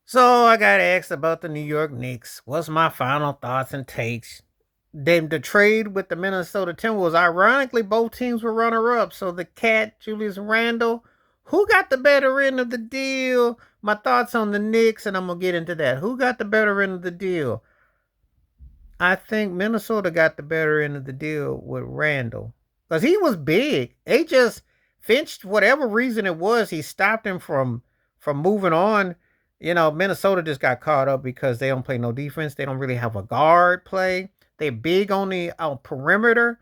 So I got asked about the New York Knicks. What's my final thoughts and takes? Then the trade with the Minnesota Timberwolves. Ironically, both teams were runner-up. So the Cat, Julius Randle, who got the better end of the deal? My thoughts on the Knicks, and I'm gonna get into that. Who got the better end of the deal? I think Minnesota got the better end of the deal with Randall because he was big. They just Finch, whatever reason it was, he stopped him from moving on. Minnesota just got caught up because they don't play no defense. They don't really have a guard play. They're big on the perimeter,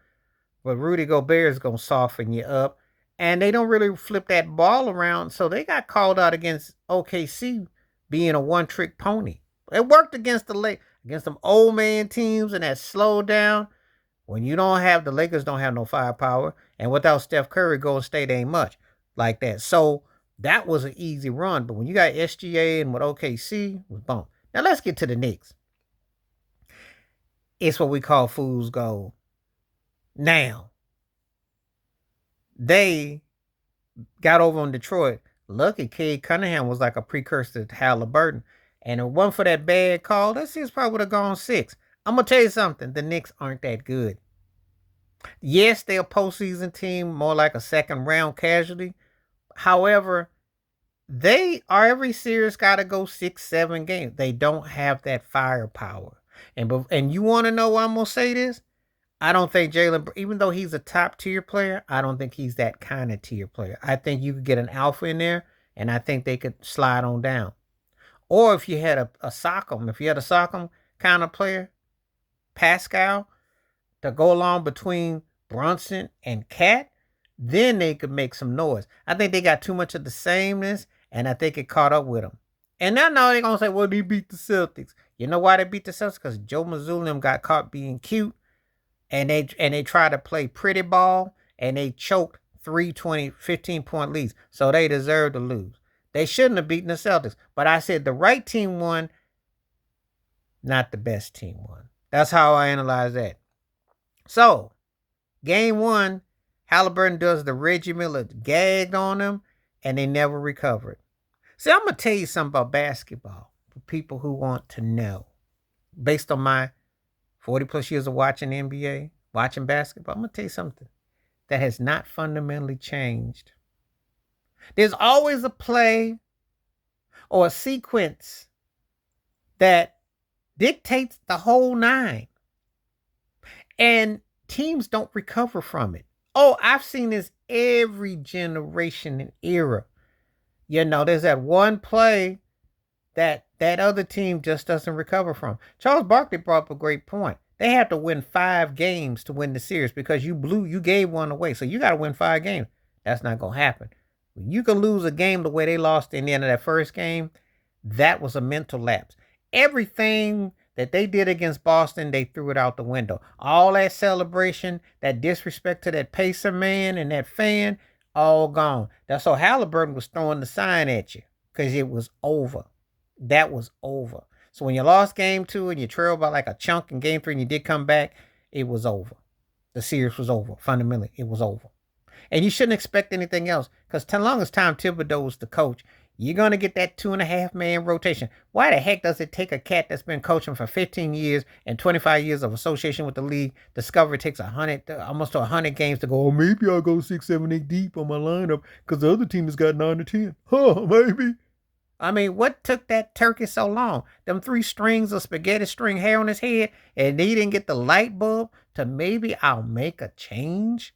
but Rudy Gobert is gonna soften you up, and they don't really flip that ball around. So they got called out against OKC being a one trick pony. It worked against against some old man teams and that slowed down. When you don't have the Lakers don't have no firepower, and without Steph Curry, Golden State ain't much like that. So that was an easy run. But when you got SGA and with OKC, it was bump. Now let's get to the Knicks. It's what we call fool's gold. Now they got over on Detroit. Lucky Cade Cunningham was like a precursor to Halliburton. And if it wasn't for that bad call, that series probably would have gone six. I'm going to tell you something. The Knicks aren't that good. Yes, they're a postseason team, more like a second round casualty. However, they are every series got to go 6, 7 games. They don't have that firepower. And you want to know why I'm going to say this? I don't think Jalen, even though he's a top tier player, I don't think he's that kind of tier player. I think you could get an alpha in there, and I think they could slide on down. Or if you had a Sock'em, if you had a Sock'em kind of player, Pascal, to go along between Brunson and Cat, then they could make some noise. I think they got too much of the sameness, and I think it caught up with them. And now they're going to say, well, they beat the Celtics. You know why they beat the Celtics? Because Joe Mazzulla got caught being cute, and they tried to play pretty ball, and they choked 15-point leads. So they deserve to lose. They shouldn't have beaten the Celtics. But I said the right team won, not the best team won. That's how I analyze that. So, game one, Halliburton does the Reggie Miller gagged on them, and they never recovered. See, I'm going to tell you something about basketball for people who want to know. Based on my 40 plus years of watching the NBA, watching basketball, I'm going to tell you something that has not fundamentally changed. There's always a play or a sequence that dictates the whole nine. And teams don't recover from it. Oh, I've seen this every generation and era. There's that one play that other team just doesn't recover from. Charles Barkley brought up a great point. They have to win 5 games to win the series because you gave one away. So you got to win 5 games. That's not going to happen. You can lose a game the way they lost in the end of that first game. That was a mental lapse. Everything that they did against Boston, they threw it out the window. All that celebration, that disrespect to that Pacer man and that fan, all gone. That's so Halliburton was throwing the sign at you because it was over. That was over. So when you lost game 2 and you trailed by like a chunk in game 3 and you did come back, it was over. The series was over. Fundamentally, it was over. And you shouldn't expect anything else because as long as Tom Thibodeau was the coach, you're going to get that 2.5-man rotation. Why the heck does it take a cat that's been coaching for 15 years and 25 years of association with the league, discover it takes almost to 100 games to go, oh, maybe I'll go 6, 7, 8 deep on my lineup because the other team has got 9 or 10. Huh, maybe. I mean, what took that turkey so long? Them 3 strings of spaghetti string hair on his head, and he didn't get the light bulb to maybe I'll make a change?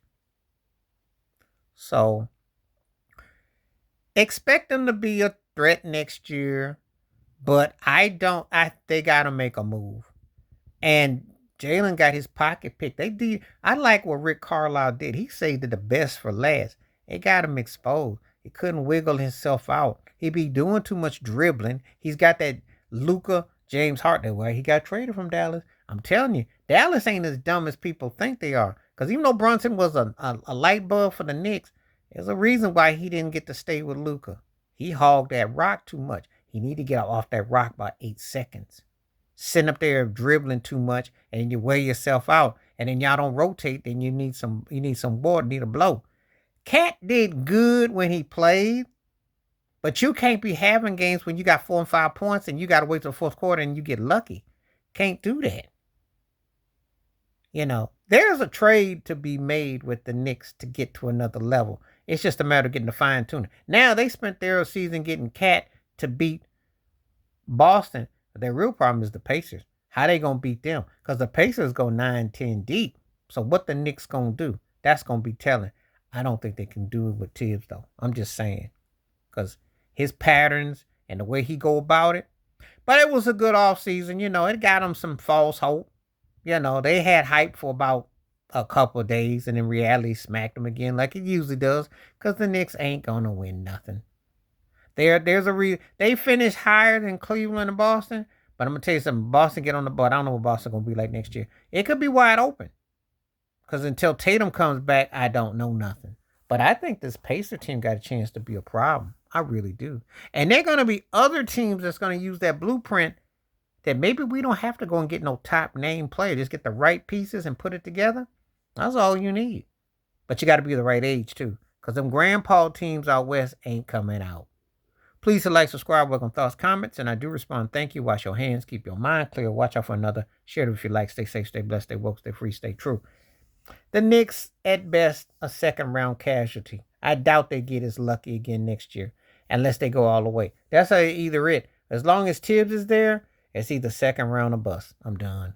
So, expect them to be a threat next year, but they got to make a move. And Jalen got his pocket picked. I like what Rick Carlisle did. He saved the best for last. It got him exposed. He couldn't wiggle himself out. He be doing too much dribbling. He's got that Luka James Harden where he got traded from Dallas. I'm telling you, Dallas ain't as dumb as people think they are. Because even though Brunson was a light bulb for the Knicks, there's a reason why he didn't get to stay with Luka. He hogged that rock too much. He need to get off that rock by 8 seconds. Sitting up there dribbling too much and you wear yourself out. And then y'all don't rotate, then you need some water, need a blow. Cat did good when he played, But you can't be having games when you got 4 and 5 points and you got to wait till the fourth quarter and you get lucky. Can't do that. There's a trade to be made with the Knicks to get to another level. It's just a matter of getting the fine tuning. Now they spent their season getting Cat to beat Boston. But their real problem is the Pacers. How they gonna beat them? Because the Pacers go 9-10 deep. So what the Knicks gonna do? That's gonna be telling. I don't think they can do it with Tibbs though. I'm just saying. Because his patterns and the way he go about it. But it was a good offseason. It got him some false hope. They had hype for about a couple of days and in reality smacked them again like it usually does because the Knicks ain't going to win nothing. They finished higher than Cleveland and Boston, but I'm going to tell you something. Boston get on the board. I don't know what Boston going to be like next year. It could be wide open because until Tatum comes back, I don't know nothing. But I think this Pacer team got a chance to be a problem. I really do. And they're going to be other teams that's going to use that blueprint that maybe we don't have to go and get no top name player. Just get the right pieces and put it together. That's all you need. But you got to be the right age too. Because them grandpa teams out west ain't coming out. Please like, subscribe, welcome thoughts, comments, and I do respond. Thank you. Wash your hands. Keep your mind clear. Watch out for another. Share it if you like. Stay safe, stay blessed, stay woke, stay free, stay true. The Knicks, at best, a second round casualty. I doubt they get as lucky again next year unless they go all the way. That's either it. As long as Tibbs is there, it's either second round or bust. I'm done.